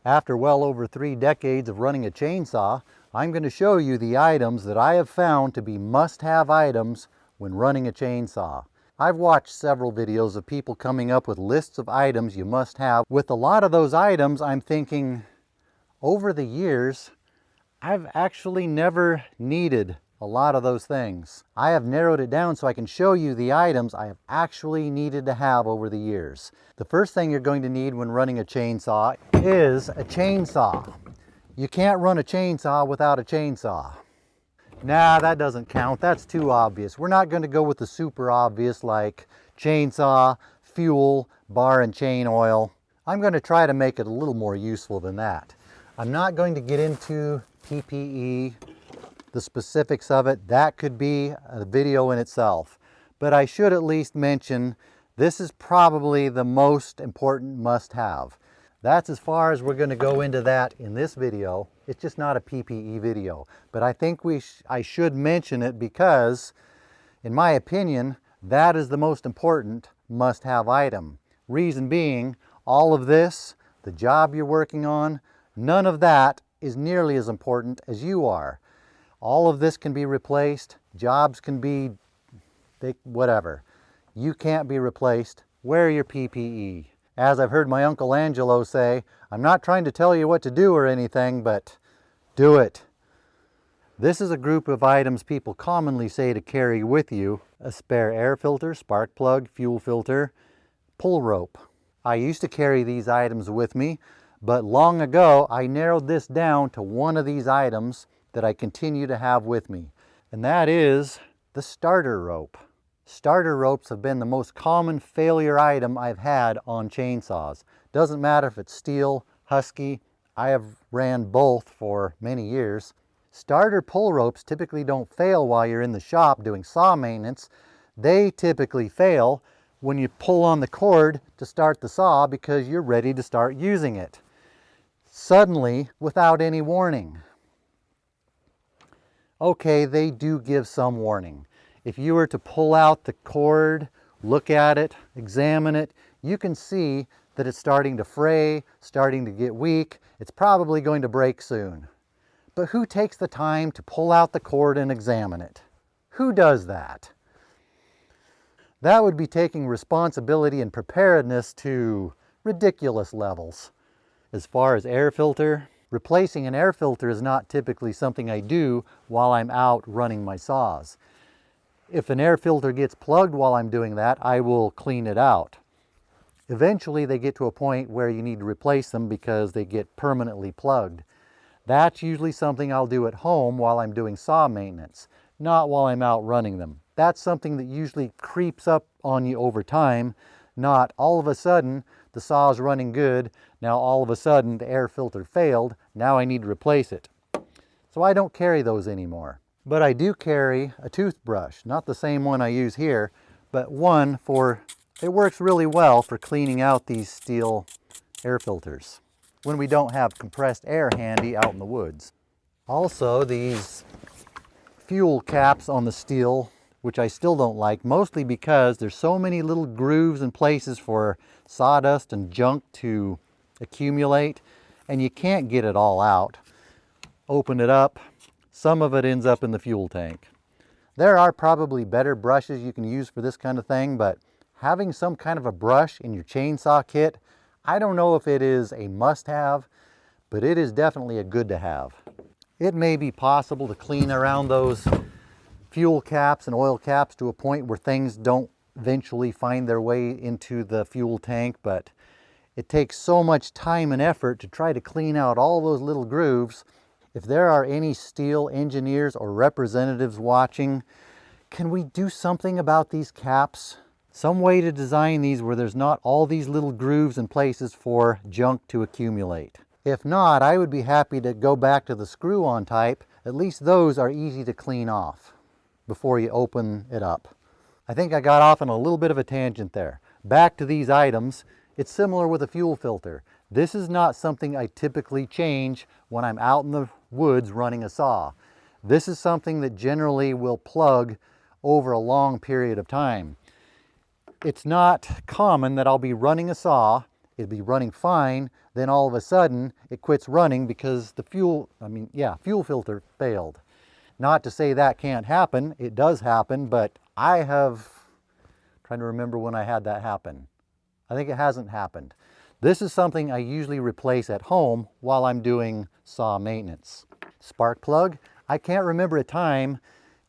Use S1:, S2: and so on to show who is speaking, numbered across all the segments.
S1: After well over 3 decades of running a chainsaw, I'm going to show you the items that I have found to be must-have items when running a chainsaw. I've watched several videos of people coming up with lists of items you must have. With a lot of those items, I'm thinking, over the years, I've actually never needed a lot of those things. I have narrowed it down so I can show you the items I have actually needed to have over the years. The first thing you're going to need when running a chainsaw is a chainsaw. You can't run a chainsaw without a chainsaw. Nah, that doesn't count. That's too obvious. We're not going to go with the super obvious like chainsaw, fuel, bar and chain oil. I'm going to try to make it a little more useful than that. I'm not going to get into PPE, the specifics of it. That could be a video in itself. But I should at least mention this is probably the most important must-have. That's as far as we're going to go into that in this video. It's just not a PPE video. But I think I should mention it because, in my opinion, that is the most important must-have item. Reason being, all of this, the job you're working on, none of that is nearly as important as you are. All of this can be replaced. Jobs can be, whatever. You can't be replaced. Wear your PPE. As I've heard my Uncle Angelo say, I'm not trying to tell you what to do or anything, but do it. This is a group of items people commonly say to carry with you: a spare air filter, spark plug, fuel filter, pull rope. I used to carry these items with me, but long ago I narrowed this down to one of these items that I continue to have with me, and that is the starter rope. Starter ropes have been the most common failure item I've had on chainsaws. Doesn't matter if it's steel, husky, I have ran both for many years. Starter pull ropes typically don't fail while you're in the shop doing saw maintenance. They typically fail when you pull on the cord to start the saw because you're ready to start using it, suddenly without any warning. Okay, they do give some warning. If you were to pull out the cord, look at it, examine it, you can see that it's starting to fray, starting to get weak. It's probably going to break soon. But who takes the time to pull out the cord and examine it? Who does that? That would be taking responsibility and preparedness to ridiculous levels. As far as air filter, replacing an air filter is not typically something I do while I'm out running my saws. If an air filter gets plugged while I'm doing that, I will clean it out. Eventually they get to a point where you need to replace them because they get permanently plugged. That's usually something I'll do at home while I'm doing saw maintenance, not while I'm out running them. That's something that usually creeps up on you over time, not all of a sudden the saw is running good, now all of a sudden the air filter failed, now I need to replace it. So I don't carry those anymore. But I do carry a toothbrush, not the same one I use here, but one it works really well for cleaning out these steel air filters when we don't have compressed air handy out in the woods. Also, these fuel caps on the steel, which I still don't like, mostly because there's so many little grooves and places for sawdust and junk to accumulate, and you can't get it all out. Open it up. Some of it ends up in the fuel tank. There are probably better brushes you can use for this kind of thing, but having some kind of a brush in your chainsaw kit, I don't know if it is a must-have, but it is definitely a good to have. It may be possible to clean around those fuel caps and oil caps to a point where things don't eventually find their way into the fuel tank, but it takes so much time and effort to try to clean out all those little grooves. If there are any steel engineers or representatives watching, can we do something about these caps? Some way to design these where there's not all these little grooves and places for junk to accumulate. If not, I would be happy to go back to the screw-on type. At least those are easy to clean off before you open it up. I think I got off on a little bit of a tangent there. Back to these items, it's similar with a fuel filter. This is not something I typically change when I'm out in the woods running a saw. This is something that generally will plug over a long period of time. It's not common that I'll be running a saw, It'd be running fine, then all of a sudden it quits running because the fuel filter failed. Not to say that can't happen, it does happen, but trying to remember when I had that happen. I think it hasn't happened. This is something I usually replace at home while I'm doing saw maintenance. Spark plug, I can't remember a time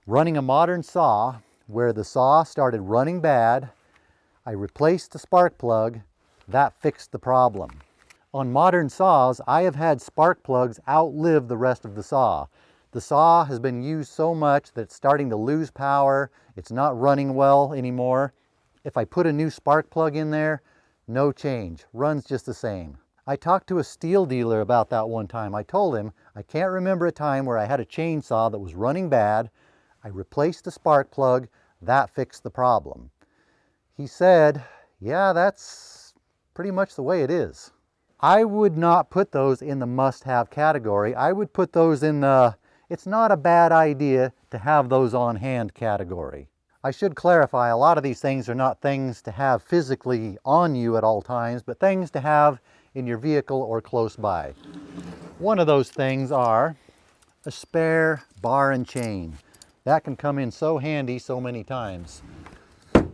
S1: running a modern saw where the saw started running bad, I replaced the spark plug, that fixed the problem. On modern saws, I have had spark plugs outlive the rest of the saw. The saw has been used so much that it's starting to lose power, it's not running well anymore. If I put a new spark plug in there, no change, runs just the same. I talked to a steel dealer about that one time. I told him, I can't remember a time where I had a chainsaw that was running bad, I replaced the spark plug, that fixed the problem. He said, yeah, that's pretty much the way it is. I would not put those in the must-have category. I would put those in the, it's not a bad idea to have those on hand category. I should clarify, a lot of these things are not things to have physically on you at all times, but things to have in your vehicle or close by. One of those things are a spare bar and chain. That can come in so handy so many times.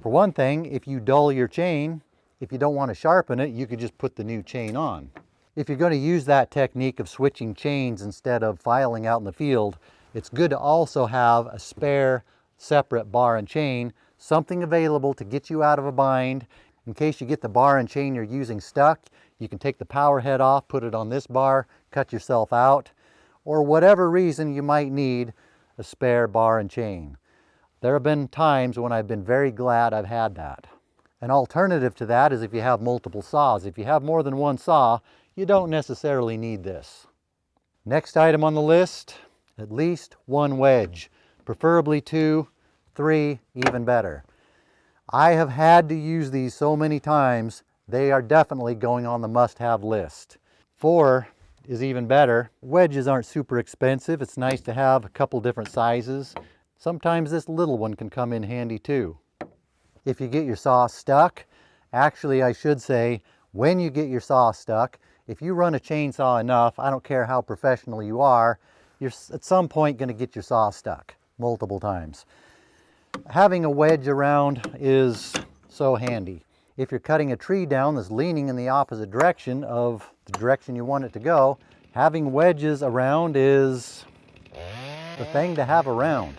S1: For one thing, if you dull your chain, if you don't want to sharpen it, you could just put the new chain on. If you're going to use that technique of switching chains instead of filing out in the field, it's good to also have a spare separate bar and chain, something available to get you out of a bind. In case you get the bar and chain you're using stuck, you can take the power head off, put it on this bar, cut yourself out, or whatever reason you might need a spare bar and chain. There have been times when I've been very glad I've had that. An alternative to that is if you have multiple saws. If you have more than one saw, you don't necessarily need this. Next item on the list, at least one wedge. Preferably 2, 3, even better. I have had to use these so many times, they are definitely going on the must-have list. 4 is even better. Wedges aren't super expensive. It's nice to have a couple different sizes. Sometimes this little one can come in handy too. If you get your saw stuck, actually I should say, when you get your saw stuck, if you run a chainsaw enough, I don't care how professional you are, you're at some point going to get your saw stuck multiple times. Having a wedge around is so handy. If you're cutting a tree down that's leaning in the opposite direction of the direction you want it to go, having wedges around is the thing to have around.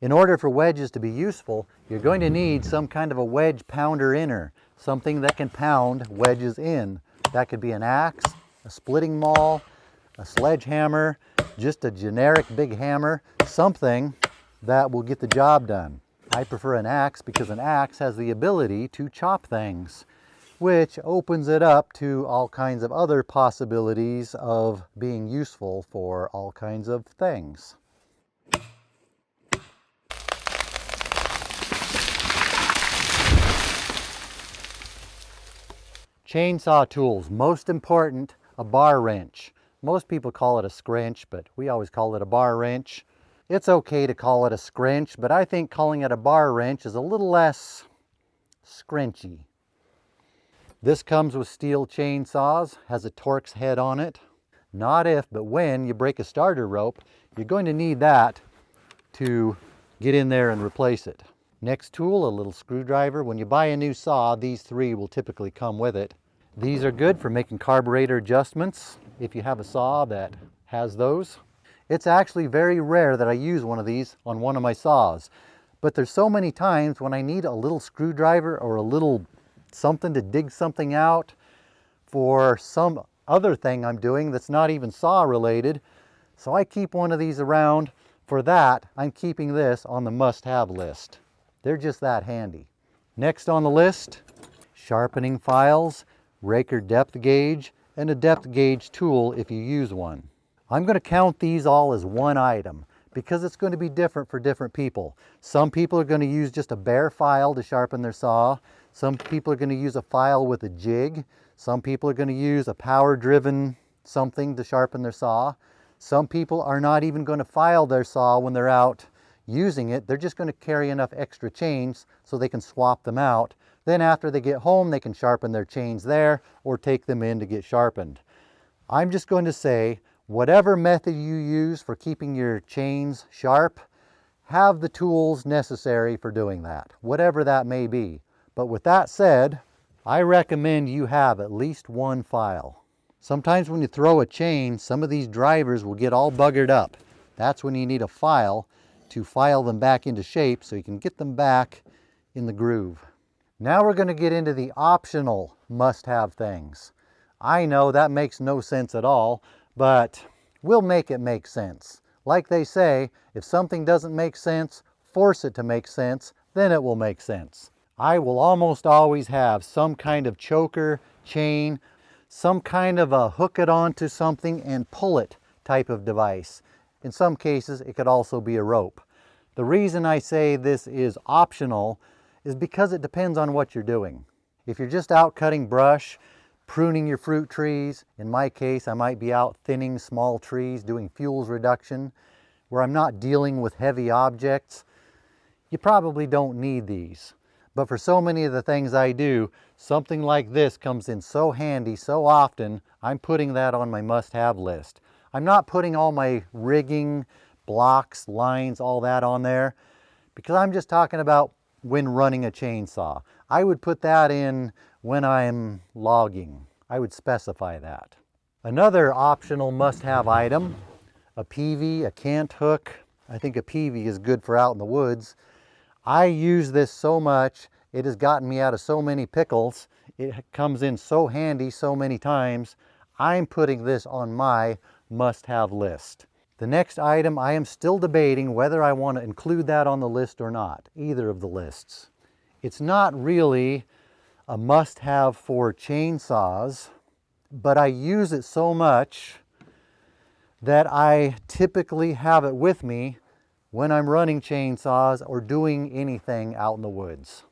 S1: In order for wedges to be useful, you're going to need some kind of a wedge pounder inner, something that can pound wedges in. That could be an axe, a splitting maul, a sledgehammer, just a generic big hammer, something that will get the job done. I prefer an axe because an axe has the ability to chop things, which opens it up to all kinds of other possibilities of being useful for all kinds of things. Chainsaw tools, most important, a bar wrench. Most people call it a scrunch, but we always call it a bar wrench. It's okay to call it a scrunch, but I think calling it a bar wrench is a little less scrunchy. This comes with steel chainsaws, has a Torx head on it. Not if, but when you break a starter rope, you're going to need that to get in there and replace it. Next tool, a little screwdriver. When you buy a new saw, these 3 will typically come with it. These are good for making carburetor adjustments if you have a saw that has those. It's actually very rare that I use one of these on one of my saws, but there's so many times when I need a little screwdriver or a little something to dig something out for some other thing I'm doing that's not even saw related. So I keep one of these around. For that, I'm keeping this on the must-have list. They're just that handy. Next on the list, sharpening files, raker depth gauge, and a depth gauge tool if you use one. I'm going to count these all as one item because it's going to be different for different people. Some people are going to use just a bare file to sharpen their saw. Some people are going to use a file with a jig. Some people are going to use a power-driven something to sharpen their saw. Some people are not even going to file their saw when they're out using it. They're just going to carry enough extra chains so they can swap them out. Then after they get home, they can sharpen their chains there or take them in to get sharpened. I'm just going to say, whatever method you use for keeping your chains sharp, have the tools necessary for doing that, whatever that may be. But with that said, I recommend you have at least one file. Sometimes when you throw a chain, some of these drivers will get all buggered up. That's when you need a file to file them back into shape so you can get them back in the groove. Now we're going to get into the optional must-have things. I know that makes no sense at all, but we'll make it make sense. Like they say, if something doesn't make sense, force it to make sense, then it will make sense. I will almost always have some kind of choker, chain, some kind of a hook it onto something and pull it type of device. In some cases, it could also be a rope. The reason I say this is optional is because it depends on what you're doing. If you're just out cutting brush, pruning your fruit trees, in my case, I might be out thinning small trees, doing fuels reduction, where I'm not dealing with heavy objects, you probably don't need these. But for so many of the things I do, something like this comes in so handy so often, I'm putting that on my must-have list. I'm not putting all my rigging, blocks, lines, all that on there, because I'm just talking about when running a chainsaw. I would put that in when I'm logging. I would specify that. Another optional must-have item, a peavey, a cant hook. I think a peavey is good for out in the woods. I use this so much, it has gotten me out of so many pickles. It comes in so handy so many times. I'm putting this on my must-have list. The next item, I am still debating whether I want to include that on the list or not, either of the lists. It's not really a must-have for chainsaws, but I use it so much that I typically have it with me when I'm running chainsaws or doing anything out in the woods.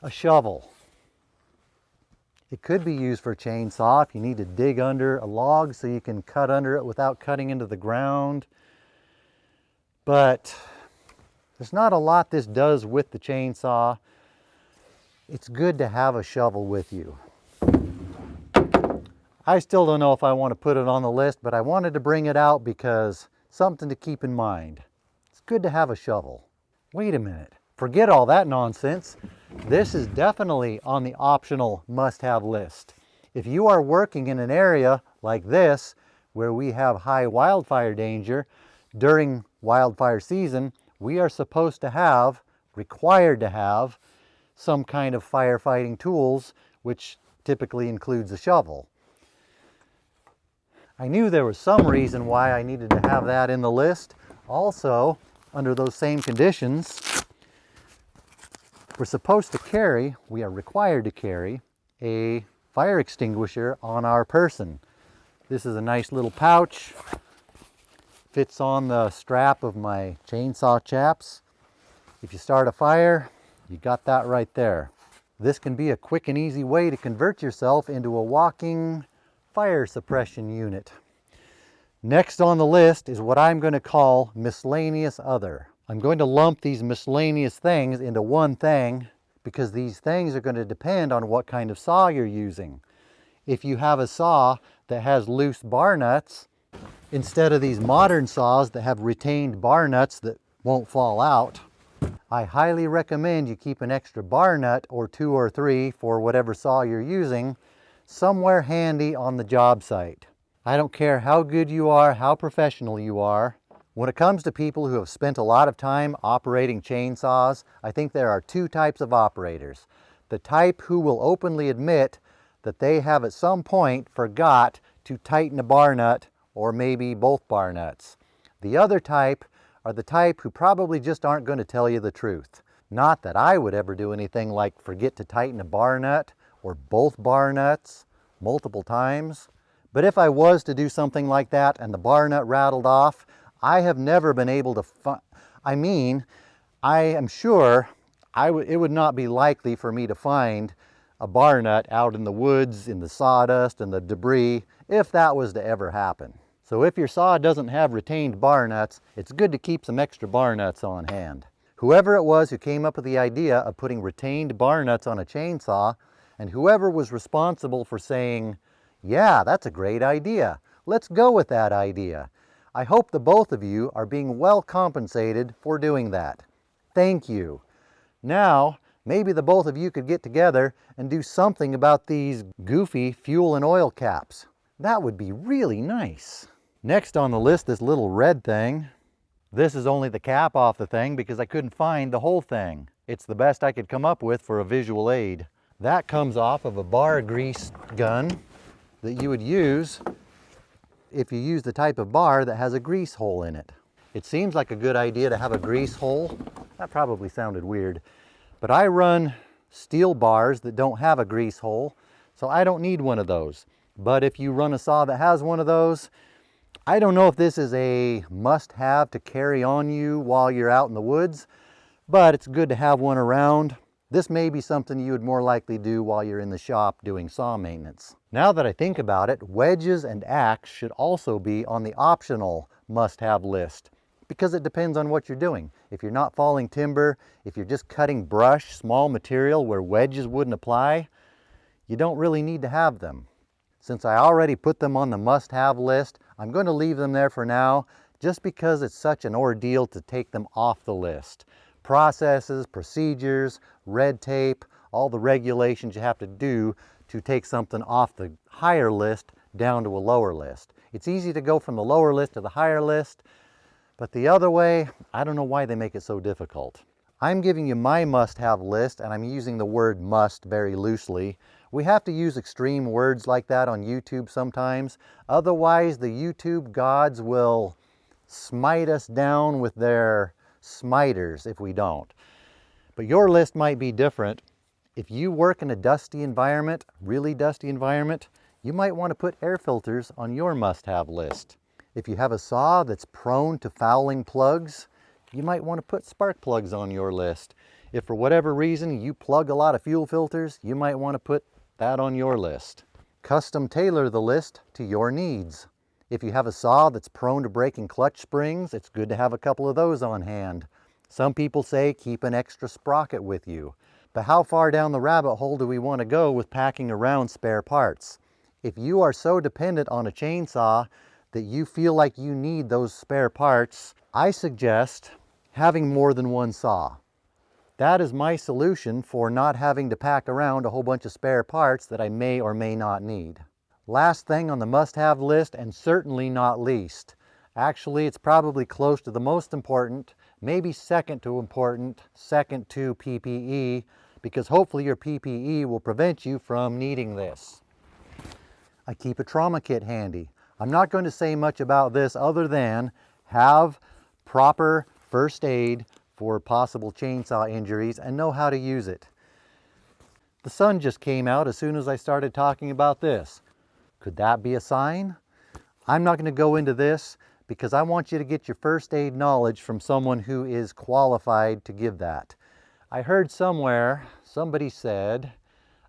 S1: A shovel. It could be used for a chainsaw if you need to dig under a log so you can cut under it without cutting into the ground. But there's not a lot this does with the chainsaw. It's good to have a shovel with you. I still don't know if I want to put it on the list, but I wanted to bring it out because something to keep in mind. It's good to have a shovel. Wait a minute. Forget all that nonsense. This is definitely on the optional must-have list. If you are working in an area like this, where we have high wildfire danger, during wildfire season, we are supposed to have, required to have, some kind of firefighting tools, which typically includes a shovel. I knew there was some reason why I needed to have that in the list. Also, under those same conditions, we're supposed to carry, we are required to carry, a fire extinguisher on our person. This is a nice little pouch. Fits on the strap of my chainsaw chaps. If you start a fire, you got that right there. This can be a quick and easy way to convert yourself into a walking fire suppression unit. Next on the list is what I'm going to call miscellaneous other. I'm going to lump these miscellaneous things into one thing because these things are going to depend on what kind of saw you're using. If you have a saw that has loose bar nuts, instead of these modern saws that have retained bar nuts that won't fall out, I highly recommend you keep an extra bar nut or 2 or 3 for whatever saw you're using somewhere handy on the job site. I don't care how good you are, how professional you are. When it comes to people who have spent a lot of time operating chainsaws, I think there are 2 types of operators. The type who will openly admit that they have at some point forgot to tighten a bar nut or maybe both bar nuts. The other type are the type who probably just aren't going to tell you the truth. Not that I would ever do anything like forget to tighten a bar nut or both bar nuts multiple times, But if I was to do something like that and the bar nut rattled off, I have never been able to I am sure it would not be likely for me to find a bar nut out in the woods, in the sawdust and the debris, if that was to ever happen. So if your saw doesn't have retained bar nuts, it's good to keep some extra bar nuts on hand. Whoever it was who came up with the idea of putting retained bar nuts on a chainsaw, and whoever was responsible for saying, yeah, that's a great idea, let's go with that idea, I hope the both of you are being well compensated for doing that. Thank you. Now, maybe the both of you could get together and do something about these goofy fuel and oil caps. That would be really nice. Next on the list, this little red thing. This is only the cap off the thing because I couldn't find the whole thing. It's the best I could come up with for a visual aid. That comes off of a bar grease gun that you would use if you use the type of bar that has a grease hole in it. It seems like a good idea to have a grease hole. That probably sounded weird. But I run steel bars that don't have a grease hole, so I don't need one of those. But if you run a saw that has one of those, I don't know if this is a must-have to carry on you while you're out in the woods, but it's good to have one around. This may be something you would more likely do while you're in the shop doing saw maintenance. Now that I think about it, wedges and axe should also be on the optional must-have list, because it depends on what you're doing. If you're not falling timber, if you're just cutting brush, small material where wedges wouldn't apply, you don't really need to have them. Since I already put them on the must-have list, I'm going to leave them there for now, just because it's such an ordeal to take them off the list. Processes, procedures, red tape, all the regulations you have to do to take something off the higher list down to a lower list. It's easy to go from the lower list to the higher list, but the other way, I don't know why they make it so difficult. I'm giving you my must-have list, and I'm using the word must very loosely. We have to use extreme words like that on YouTube sometimes. Otherwise, the YouTube gods will smite us down with their smiters if we don't. But your list might be different. If you work in a dusty environment, really dusty environment, you might want to put air filters on your must-have list. If you have a saw that's prone to fouling plugs, you might want to put spark plugs on your list. If for whatever reason you plug a lot of fuel filters, you might want to put that on your list. Custom tailor the list to your needs. If you have a saw that's prone to breaking clutch springs, it's good to have a couple of those on hand. Some people say keep an extra sprocket with you. But how far down the rabbit hole do we want to go with packing around spare parts? If you are so dependent on a chainsaw that you feel like you need those spare parts, I suggest having more than one saw. That is my solution for not having to pack around a whole bunch of spare parts that I may or may not need. Last thing on the must-have list, and certainly not least. Actually, it's probably close to the most important, maybe second to important, second to PPE, because hopefully your PPE will prevent you from needing this. I keep a trauma kit handy. I'm not going to say much about this other than have proper first aid for possible chainsaw injuries and know how to use it. The sun just came out as soon as I started talking about this. Could that be a sign? I'm not going to go into this because I want you to get your first aid knowledge from someone who is qualified to give that. I heard somewhere, somebody said,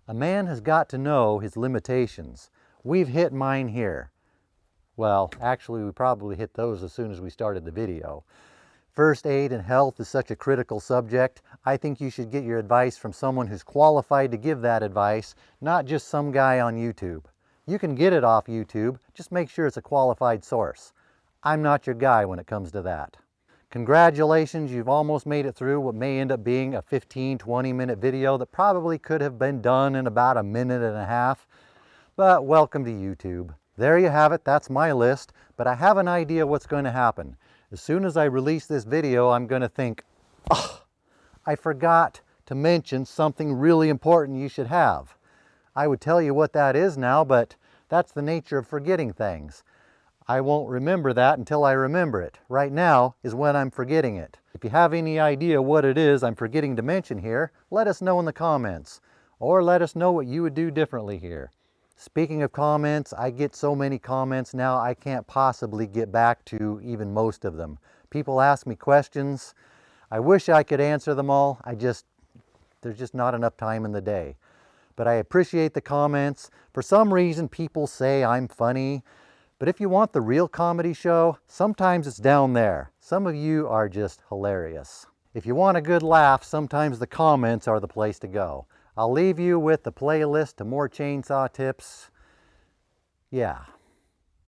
S1: a man has got to know his limitations. We've hit mine here. Well, actually, we probably hit those as soon as we started the video. First aid and health is such a critical subject. I think you should get your advice from someone who's qualified to give that advice, not just some guy on YouTube. You can get it off YouTube, just make sure it's a qualified source. I'm not your guy when it comes to that. Congratulations, you've almost made it through what may end up being a 15-20 minute video that probably could have been done in about a minute and a half, but welcome to YouTube. There you have it, that's my list, but I have an idea what's going to happen. As soon as I release this video, I'm going to think, oh, I forgot to mention something really important you should have. I would tell you what that is now, but that's the nature of forgetting things. I won't remember that until I remember it. Right now is when I'm forgetting it. If you have any idea what it is I'm forgetting to mention here, let us know in the comments, or let us know what you would do differently here. Speaking of comments, I get so many comments now I can't possibly get back to even most of them. People ask me questions. I wish I could answer them all. There's just not enough time in the day. But I appreciate the comments. For some reason, people say I'm funny. But if you want the real comedy show, sometimes it's down there. Some of you are just hilarious. If you want a good laugh, sometimes the comments are the place to go. I'll leave you with the playlist to more chainsaw tips. Yeah.